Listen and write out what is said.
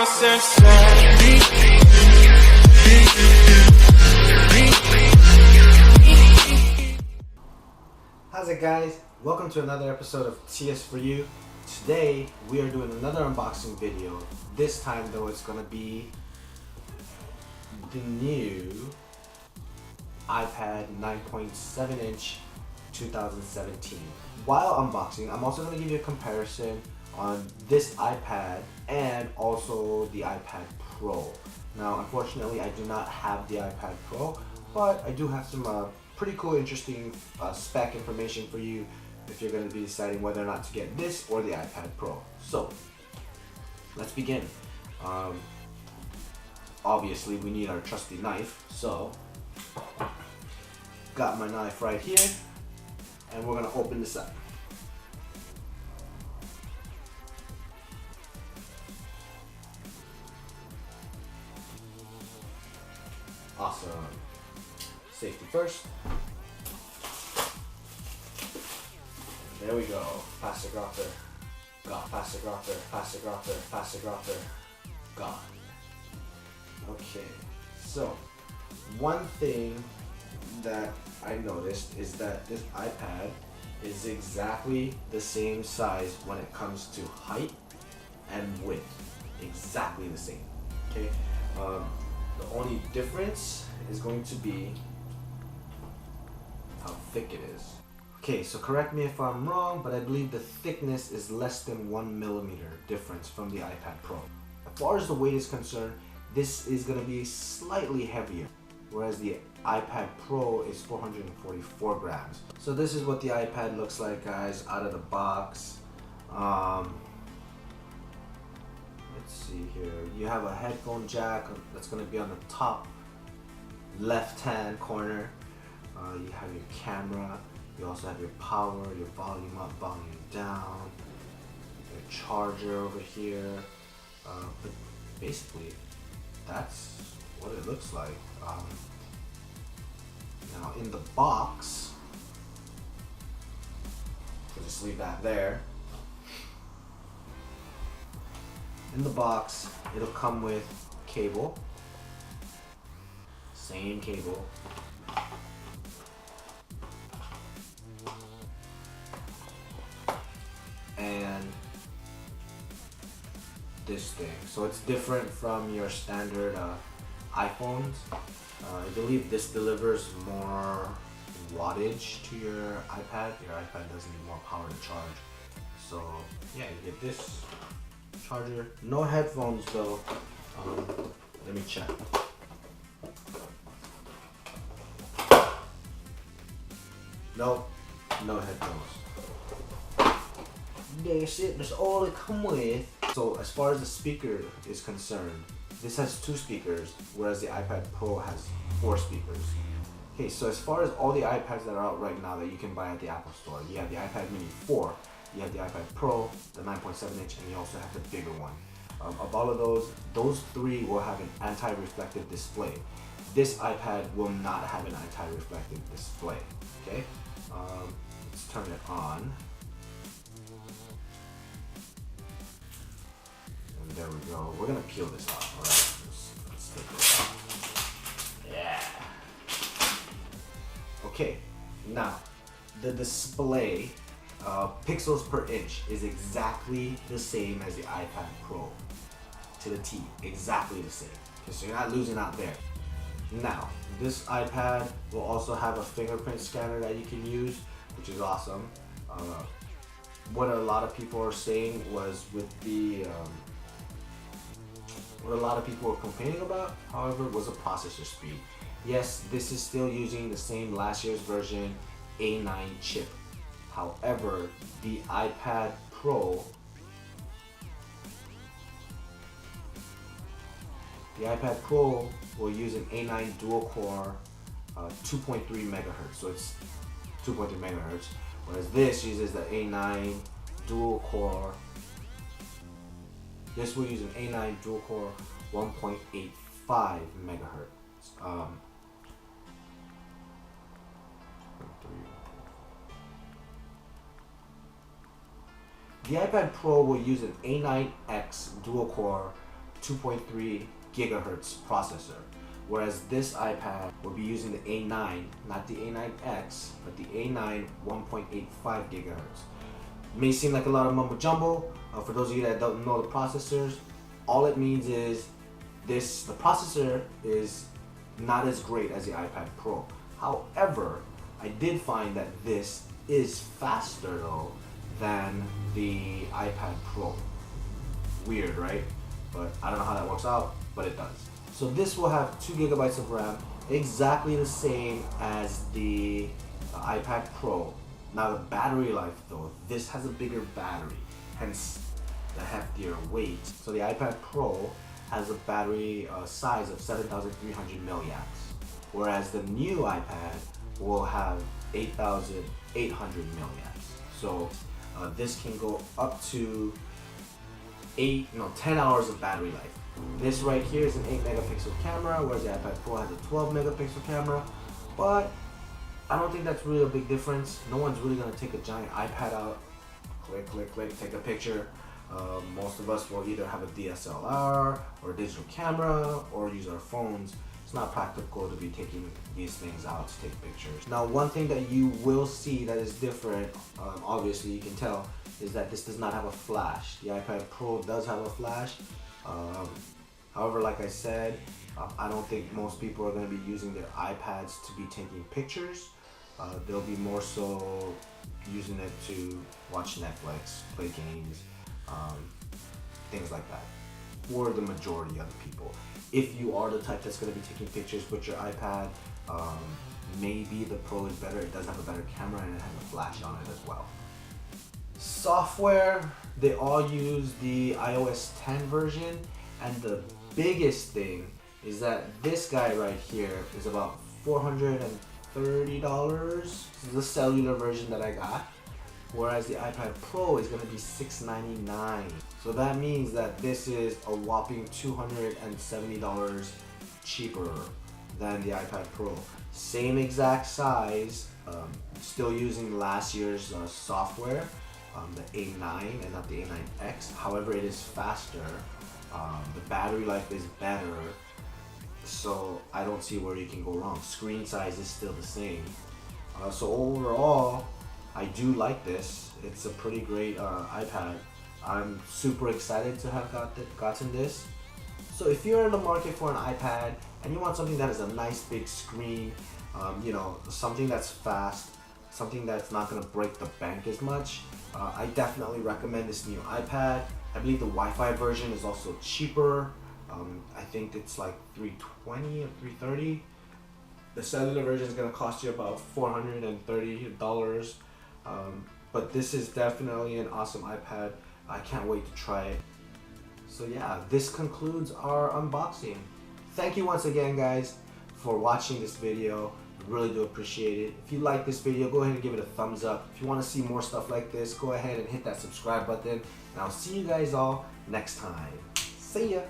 How's it, guys? Welcome to another episode of TS for You. Today we are doing another unboxing video. This time though it's gonna be the new iPad 9.7 inch 2017. While unboxing, I'm also going to give you a comparison on this iPad and also the iPad Pro. Now, unfortunately, I do not have the iPad Pro, but I do have some pretty cool, interesting spec information for you if you're going to be deciding whether or not to get this or the iPad Pro. So, let's begin. Obviously, we need our trusty knife, so got my knife right here, and we're gonna open this up. Awesome. Safety first. There we go. Plastic wrapper. Gone. Plastic wrapper. Plastic wrapper. Plastic wrapper. Gone. Okay. So, one thing that I noticed is that this iPad is exactly the same size when it comes to height and width. Exactly the same. Okay. The only difference is going to be how thick it is. Okay, so correct me if I'm wrong, but I believe the thickness is less than 1 millimeter difference from the iPad Pro. As far as the weight is concerned, this is going to be slightly heavier, whereas the iPad Pro is 444 grams. So this is what the iPad looks like, guys, out of the box. Let's see here. You have a headphone jack that's going to be on the top left-hand corner. You have your camera. You also have your power, your volume up, volume down, your charger over here. But basically, that's what it looks like. Now in the box, we'll just leave that there. In the box, it'll come with cable, same cable, and this thing. So it's different from your standard iPhones. I believe this delivers more wattage to your iPad. Your iPad does need more power to charge. So yeah, you get this charger. No headphones though. Let me check. Nope, no headphones. That's it, that's all it comes with. So as far as the speaker is concerned, this has 2 speakers, whereas the iPad Pro has 4 speakers. Okay, so as far as all the iPads that are out right now that you can buy at the Apple Store, you have the iPad Mini 4, you have the iPad Pro, the 9.7 inch, and you also have the bigger one. Of all of those 3 will have an anti-reflective display. This iPad will not have an anti-reflective display. Okay, let's turn it on. There we go. We're gonna peel this off. All right, let's take this off. Yeah. Okay. Now, the display, pixels per inch, is exactly the same as the iPad Pro, to the T. Exactly the same. Okay, so you're not losing out there. Now, this iPad will also have a fingerprint scanner that you can use, which is awesome. What a lot of people are saying was with the what a lot of people were complaining about, however, was the processor speed. Yes, this is still using the same last year's version A9 chip. However, the iPad Pro will use an A9 dual core 2.3 megahertz. So it's 2.3 megahertz, whereas this uses the A9 dual core. This will use an A9 dual core 1.85 megahertz. The iPad Pro will use an A9X dual core 2.3 gigahertz processor. Whereas this iPad will be using the A9, not the A9X, but the A9 1.85 gigahertz. May seem like a lot of mumbo jumbo. For those of you that don't know the processors, all it means is the processor is not as great as the iPad Pro. However, I did find that this is faster though than the iPad Pro. Weird, right? But I don't know how that works out, but it does. So this will have 2 gigabytes of RAM, exactly the same as the iPad Pro. Now the battery life though, this has a bigger battery, hence the heftier weight. So the iPad Pro has a battery size of 7,300 milliamps, whereas the new iPad will have 8,800 milliamps. So this can go up to 10 hours of battery life. This right here is an 8 megapixel camera, whereas the iPad Pro has a 12 megapixel camera, but I don't think that's really a big difference. No one's really gonna take a giant iPad out, click, click, click, take a picture. Most of us will either have a DSLR or a digital camera or use our phones. It's not practical to be taking these things out to take pictures. Now, one thing that you will see that is different, obviously you can tell, is that this does not have a flash. The iPad Pro does have a flash. However, like I said, I don't think most people are going to be using their iPads to be taking pictures. They'll be more so using it to watch Netflix, play games, things like that, for the majority of the people. If you are the type that's going to be taking pictures with your iPad, maybe the Pro is better. It does have a better camera and it has a flash on it as well. Software, they all use the iOS 10 version, and the biggest thing is that this guy right here is about $430. This is the cellular version that I got, whereas the iPad Pro is going to be $699. So that means that this is a whopping $270 cheaper than the iPad Pro. Same exact size, still using last year's software, the A9 and not the A9X. However, it is faster. The battery life is better. So I don't see where you can go wrong. Screen size is still the same. So overall, I do like this. It's a pretty great iPad. I'm super excited to have gotten this. So if you're in the market for an iPad and you want something that has a nice big screen, something that's fast, something that's not going to break the bank as much, I definitely recommend this new iPad. I believe the Wi-Fi version is also cheaper. I think it's like $320 or $330. The cellular version is going to cost you about $430. But this is definitely an awesome iPad. I can't wait to try it. So yeah, this concludes our unboxing. Thank you once again, guys, for watching this video. I really do appreciate it. If you like this video, go ahead and give it a thumbs up. If you want to see more stuff like this, go ahead and hit that subscribe button. And I'll see you guys all next time. See ya!